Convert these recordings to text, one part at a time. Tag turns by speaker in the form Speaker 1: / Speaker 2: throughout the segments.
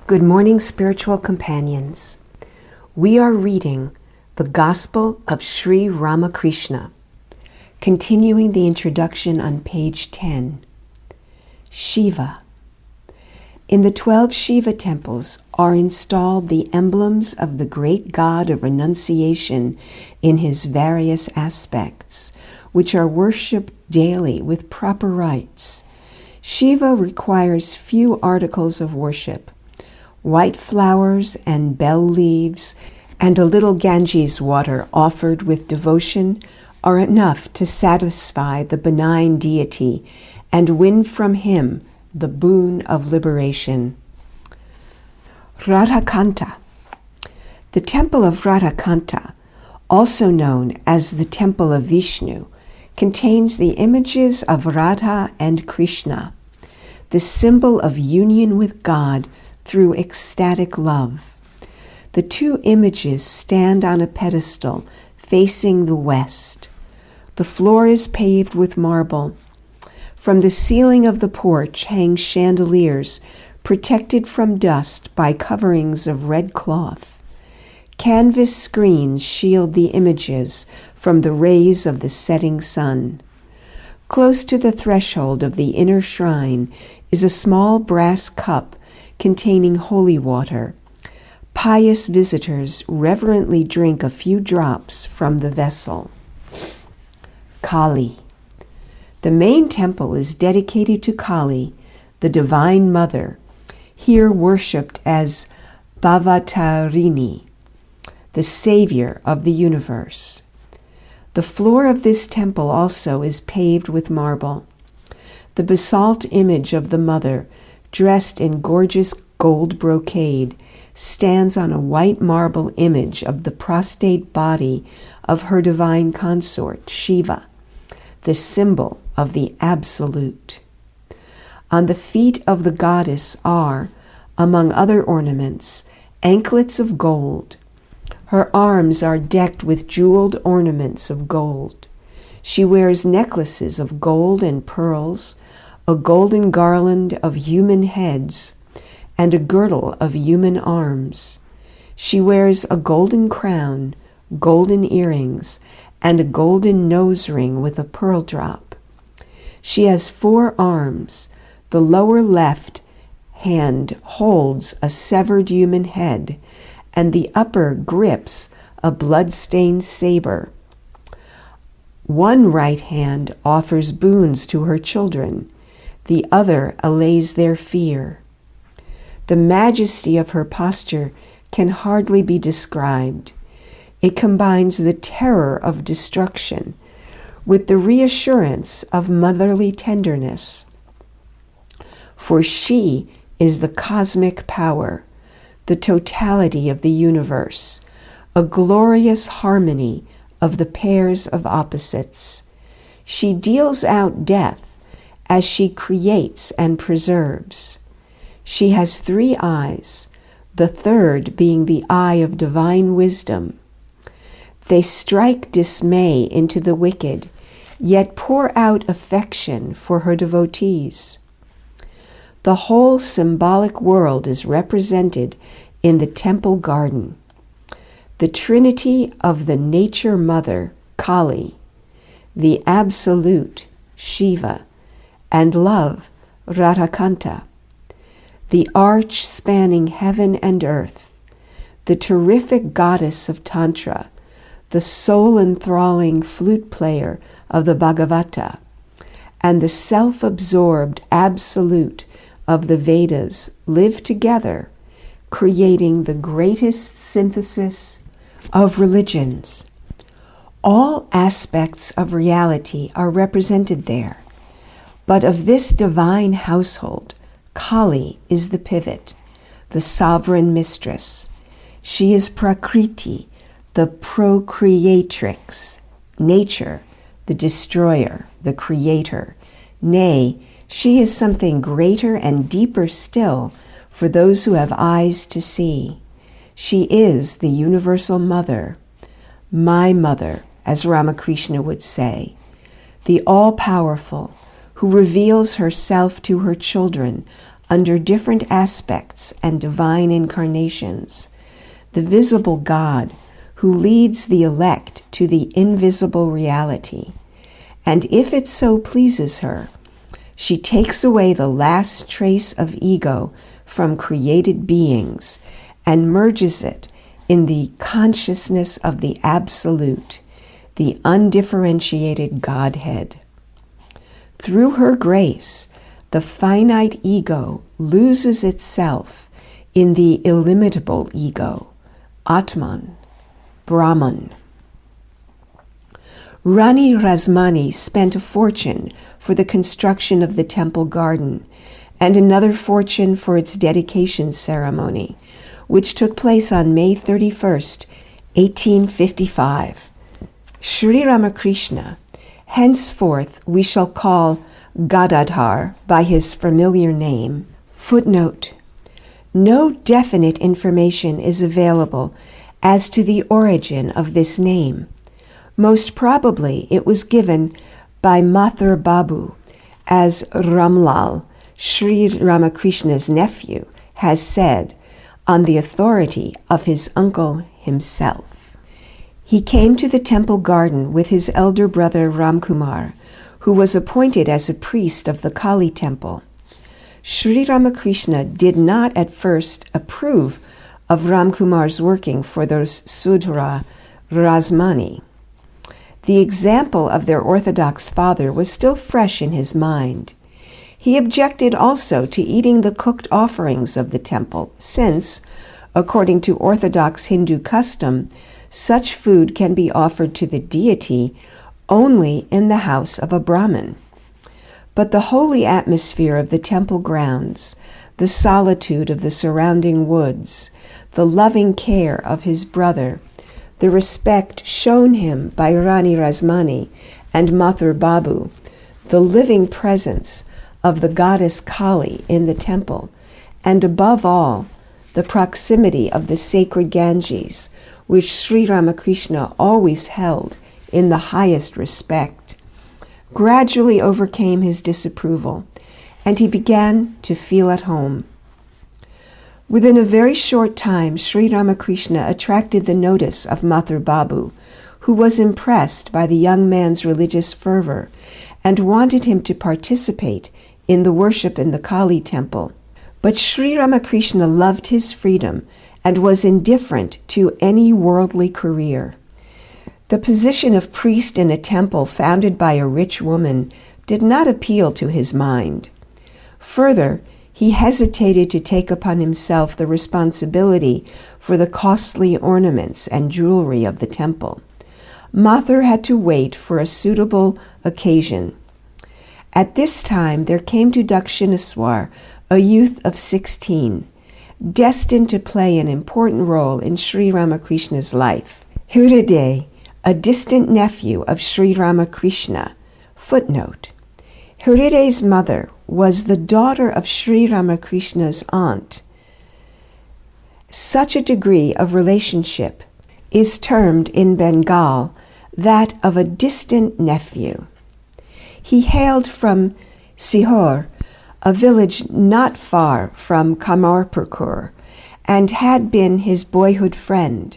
Speaker 1: Good morning, spiritual companions. We are reading the Gospel of Sri Ramakrishna, continuing the introduction on page 10. Shiva. In the 12 Shiva temples are installed the emblems of the great god of renunciation in his various aspects, which are worshipped daily with proper rites. Shiva requires few articles of worship. White flowers and bell leaves and a little Ganges water offered with devotion are enough to satisfy the benign deity and win from him the boon of liberation. Radhakanta. The temple of Radhakanta, also known as the temple of Vishnu, contains the images of Radha and Krishna, the symbol of union with God through ecstatic love. The two images stand on a pedestal facing the west. The floor is paved with marble. From the ceiling of the porch hang chandeliers protected from dust by coverings of red cloth. Canvas screens shield the images from the rays of the setting sun. Close to the threshold of the inner shrine is a small brass cup containing holy water. Pious visitors reverently drink a few drops from the vessel. Kali. The main temple is dedicated to Kali, the Divine Mother, here worshipped as Bhavatarini, the Savior of the universe. The floor of this temple also is paved with marble. The basalt image of the Mother, dressed in gorgeous gold brocade, stands on a white marble image of the prostrate body of her divine consort, Shiva, the symbol of the Absolute. On the feet of the goddess are, among other ornaments, anklets of gold. Her arms are decked with jeweled ornaments of gold. She wears necklaces of gold and pearls, a golden garland of human heads, and a girdle of human arms. She wears a golden crown, golden earrings, and a golden nose ring with a pearl drop. She has 4 arms. The lower left hand holds a severed human head, and the upper grips a blood-stained saber. One right hand offers boons to her children. The other allays their fear. The majesty of her posture can hardly be described. It combines the terror of destruction with the reassurance of motherly tenderness. For she is the cosmic power, the totality of the universe, a glorious harmony of the pairs of opposites. She deals out death as she creates and preserves. She has 3 eyes, the third being the eye of divine wisdom. They strike dismay into the wicked, yet pour out affection for her devotees. The whole symbolic world is represented in the temple garden. The trinity of the nature mother, Kali, the absolute, Shiva, and love, Radhakanta, the arch spanning heaven and earth, the terrific goddess of Tantra, the soul-enthralling flute player of the Bhagavata, and the self-absorbed absolute of the Vedas live together, creating the greatest synthesis of religions. All aspects of reality are represented there. But of this divine household, Kali is the pivot, the sovereign mistress. She is Prakriti, the procreatrix, nature, the destroyer, the creator. Nay, she is something greater and deeper still for those who have eyes to see. She is the universal mother, my mother, as Ramakrishna would say, the all-powerful, who reveals herself to her children under different aspects and divine incarnations, the visible God who leads the elect to the invisible reality. And if it so pleases her, she takes away the last trace of ego from created beings and merges it in the consciousness of the Absolute, the undifferentiated Godhead. Through her grace, the finite ego loses itself in the illimitable ego, Atman, Brahman. Rani Rasmani spent a fortune for the construction of the temple garden and another fortune for its dedication ceremony, which took place on May 31st, 1855. Sri Ramakrishna, henceforth we shall call Gadadhar by his familiar name. Footnote: no definite information is available as to the origin of this name. Most probably it was given by Mathur Babu, as Ramlal, Sri Ramakrishna's nephew, has said, on the authority of his uncle himself. He came to the temple garden with his elder brother Ramkumar, who was appointed as a priest of the Kali temple. Sri Ramakrishna did not at first approve of Ramkumar's working for the Sudra Rasmani. The example of their orthodox father was still fresh in his mind. He objected also to eating the cooked offerings of the temple, since, according to orthodox Hindu custom, such food can be offered to the deity only in the house of a Brahmin. But the holy atmosphere of the temple grounds, the solitude of the surrounding woods, the loving care of his brother, the respect shown him by Rani Rasmani and Mathur Babu, the living presence of the goddess Kali in the temple, and above all, the proximity of the sacred Ganges, which Sri Ramakrishna always held in the highest respect, gradually overcame his disapproval, and he began to feel at home. Within a very short time, Sri Ramakrishna attracted the notice of Mathur Babu, who was impressed by the young man's religious fervor and wanted him to participate in the worship in the Kali temple. But Sri Ramakrishna loved his freedom and was indifferent to any worldly career. The position of priest in a temple founded by a rich woman did not appeal to his mind. Further, he hesitated to take upon himself the responsibility for the costly ornaments and jewelry of the temple. Mathur had to wait for a suitable occasion. At this time there came to Dakshineswar a youth of 16, destined to play an important role in Sri Ramakrishna's life. Hriday, a distant nephew of Sri Ramakrishna. Footnote: Hriday's mother was the daughter of Sri Ramakrishna's aunt. Such a degree of relationship is termed in Bengal that of a distant nephew. He hailed from Sihor, a village not far from Kamarpurkur, and had been his boyhood friend.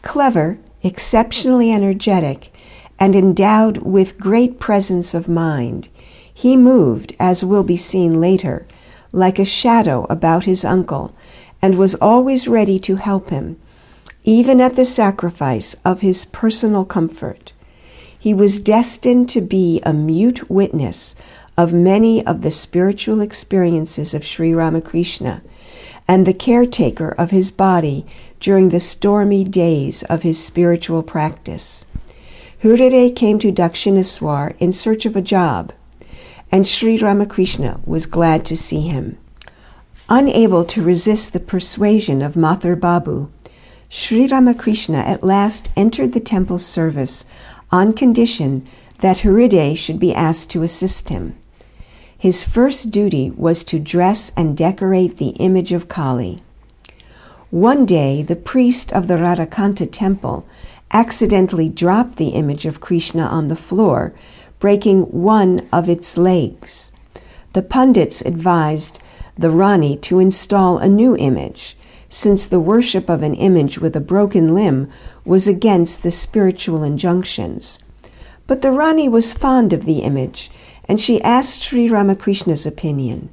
Speaker 1: Clever, exceptionally energetic, and endowed with great presence of mind, he moved, as will be seen later, like a shadow about his uncle, and was always ready to help him, even at the sacrifice of his personal comfort. He was destined to be a mute witness of many of the spiritual experiences of Sri Ramakrishna, and the caretaker of his body during the stormy days of his spiritual practice. Hriday came to Dakshineswar in search of a job, and Sri Ramakrishna was glad to see him. Unable to resist the persuasion of Mathur Babu, Sri Ramakrishna at last entered the temple service on condition that Hriday should be asked to assist him. His first duty was to dress and decorate the image of Kali. One day, the priest of the Radhakanta temple accidentally dropped the image of Krishna on the floor, breaking one of its legs. The pundits advised the Rani to install a new image, since the worship of an image with a broken limb was against the spiritual injunctions. But the Rani was fond of the image, and she asked Sri Ramakrishna's opinion.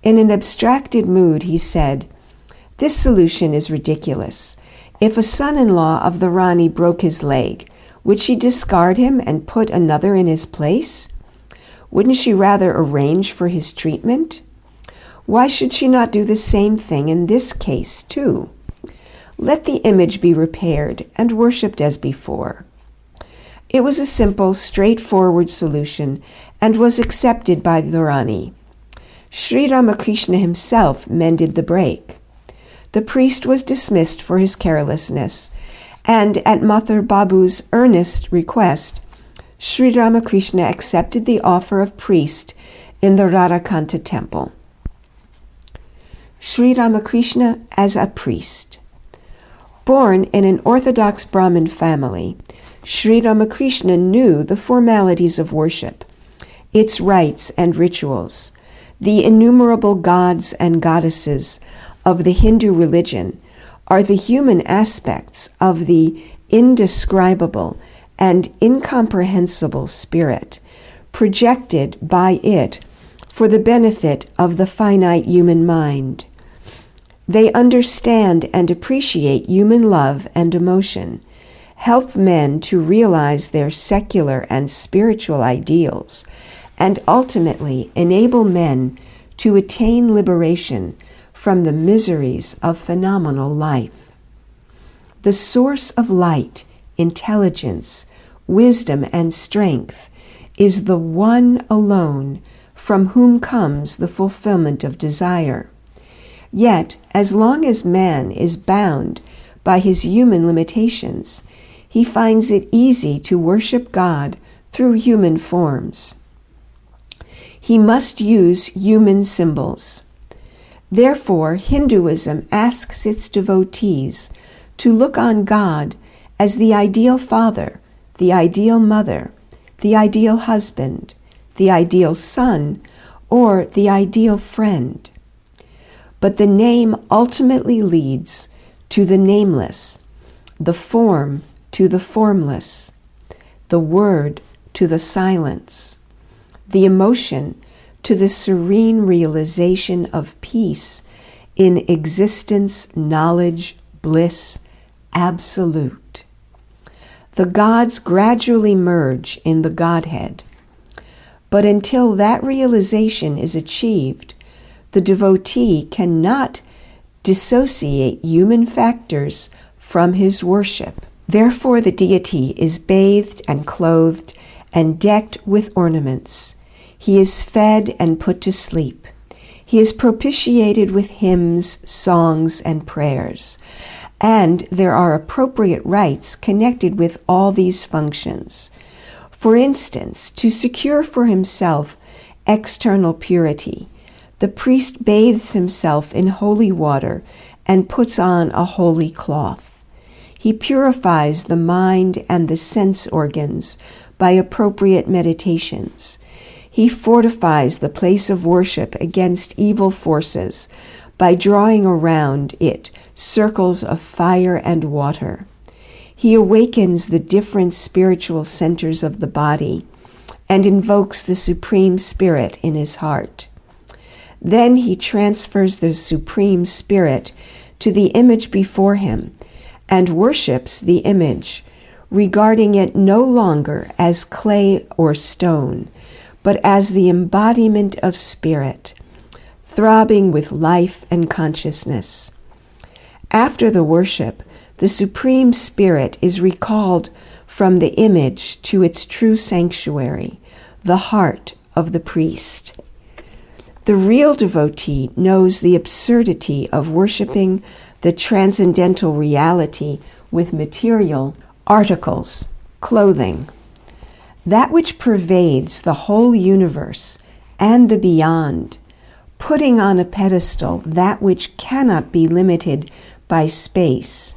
Speaker 1: In an abstracted mood, he said, "This solution is ridiculous. If a son-in-law of the Rani broke his leg, would she discard him and put another in his place? Wouldn't she rather arrange for his treatment? Why should she not do the same thing in this case, too? Let the image be repaired and worshipped as before." It was a simple, straightforward solution and was accepted by the Rani. Sri Ramakrishna himself mended the break. The priest was dismissed for his carelessness, and at Mathur Babu's earnest request, Sri Ramakrishna accepted the offer of priest in the Radhakanta temple. Sri Ramakrishna as a priest. Born in an Orthodox Brahmin family, Sri Ramakrishna knew the formalities of worship, its rites and rituals, the innumerable gods and goddesses of the Hindu religion are the human aspects of the indescribable and incomprehensible spirit, projected by it for the benefit of the finite human mind. They understand and appreciate human love and emotion, help men to realize their secular and spiritual ideals, and ultimately enable men to attain liberation from the miseries of phenomenal life. The source of light, intelligence, wisdom, and strength is the one alone from whom comes the fulfillment of desire. Yet, as long as man is bound by his human limitations, he finds it easy to worship God through human forms. He must use human symbols. Therefore, Hinduism asks its devotees to look on God as the ideal father, the ideal mother, the ideal husband, the ideal son, or the ideal friend. But the name ultimately leads to the nameless, the form to the formless, the word to the silence, the emotion to the serene realization of peace in existence, knowledge, bliss, absolute. The gods gradually merge in the Godhead, but until that realization is achieved, the devotee cannot dissociate human factors from his worship. Therefore, the deity is bathed and clothed and decked with ornaments. He is fed and put to sleep. He is propitiated with hymns, songs, and prayers. And there are appropriate rites connected with all these functions. For instance, to secure for himself external purity, the priest bathes himself in holy water and puts on a holy cloth. He purifies the mind and the sense organs by appropriate meditations. He fortifies the place of worship against evil forces by drawing around it circles of fire and water. He awakens the different spiritual centers of the body and invokes the Supreme Spirit in his heart. Then he transfers the Supreme Spirit to the image before him and worships the image, regarding it no longer as clay or stone, but as the embodiment of spirit, throbbing with life and consciousness. After the worship, the Supreme Spirit is recalled from the image to its true sanctuary, the heart of the priest. The real devotee knows the absurdity of worshiping the transcendental reality with material articles, clothing. That which pervades the whole universe and the beyond, putting on a pedestal that which cannot be limited by space,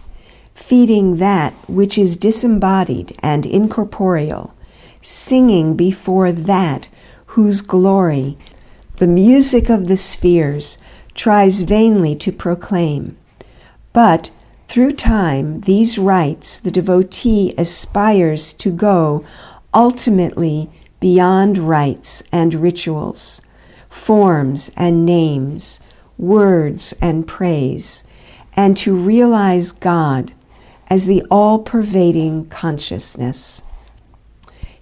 Speaker 1: feeding that which is disembodied and incorporeal, singing before that whose glory The music of the spheres tries vainly to proclaim, but through time, these rites, the devotee aspires to go ultimately beyond rites and rituals, forms and names, words and praise, and to realize God as the all-pervading consciousness.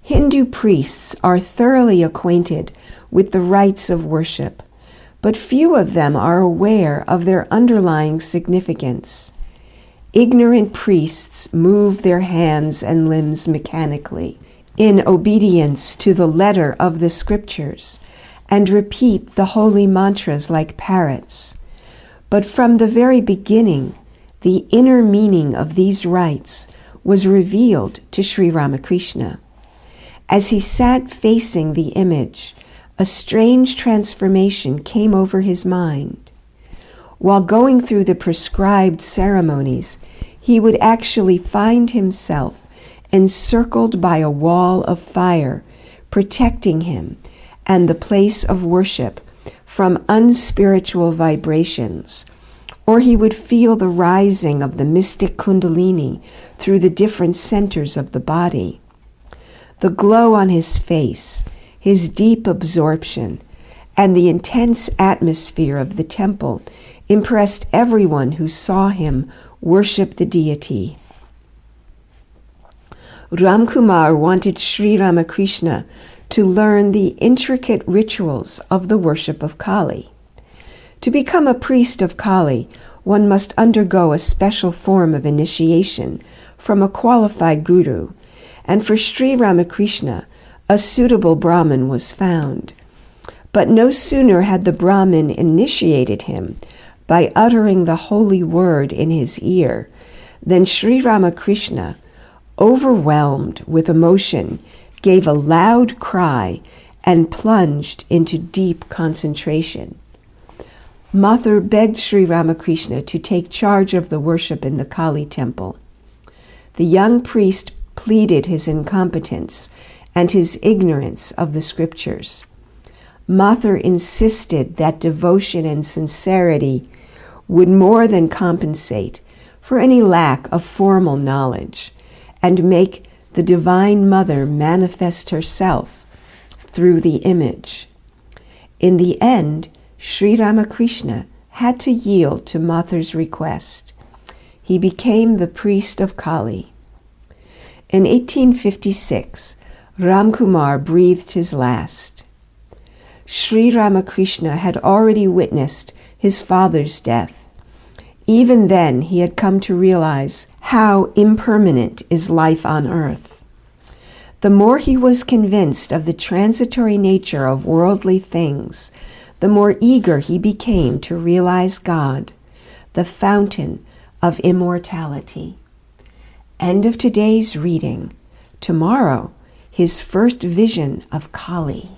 Speaker 1: Hindu priests are thoroughly acquainted with the rites of worship, but few of them are aware of their underlying significance. Ignorant priests move their hands and limbs mechanically, in obedience to the letter of the scriptures, and repeat the holy mantras like parrots. But from the very beginning, the inner meaning of these rites was revealed to Sri Ramakrishna. As he sat facing the image, a strange transformation came over his mind. While going through the prescribed ceremonies, he would actually find himself encircled by a wall of fire, protecting him and the place of worship from unspiritual vibrations, or he would feel the rising of the mystic kundalini through the different centers of the body. The glow on his face, his deep absorption, and the intense atmosphere of the temple impressed everyone who saw him worship the deity. Ramkumar wanted Sri Ramakrishna to learn the intricate rituals of the worship of Kali. To become a priest of Kali, one must undergo a special form of initiation from a qualified guru, and for Sri Ramakrishna, a suitable Brahmin was found. But no sooner had the Brahmin initiated him by uttering the holy word in his ear than Sri Ramakrishna, overwhelmed with emotion, gave a loud cry and plunged into deep concentration. Mathur begged Sri Ramakrishna to take charge of the worship in the Kali temple. The young priest pleaded his incompetence and his ignorance of the scriptures. Mathur insisted that devotion and sincerity would more than compensate for any lack of formal knowledge and make the Divine Mother manifest herself through the image. In the end, Sri Ramakrishna had to yield to Mathur's request. He became the priest of Kali. In 1856, Ramkumar breathed his last. Sri Ramakrishna had already witnessed his father's death. Even then, he had come to realize how impermanent is life on earth. The more he was convinced of the transitory nature of worldly things, the more eager he became to realize God, the fountain of immortality. End of today's reading. Tomorrow, his first vision of Kali.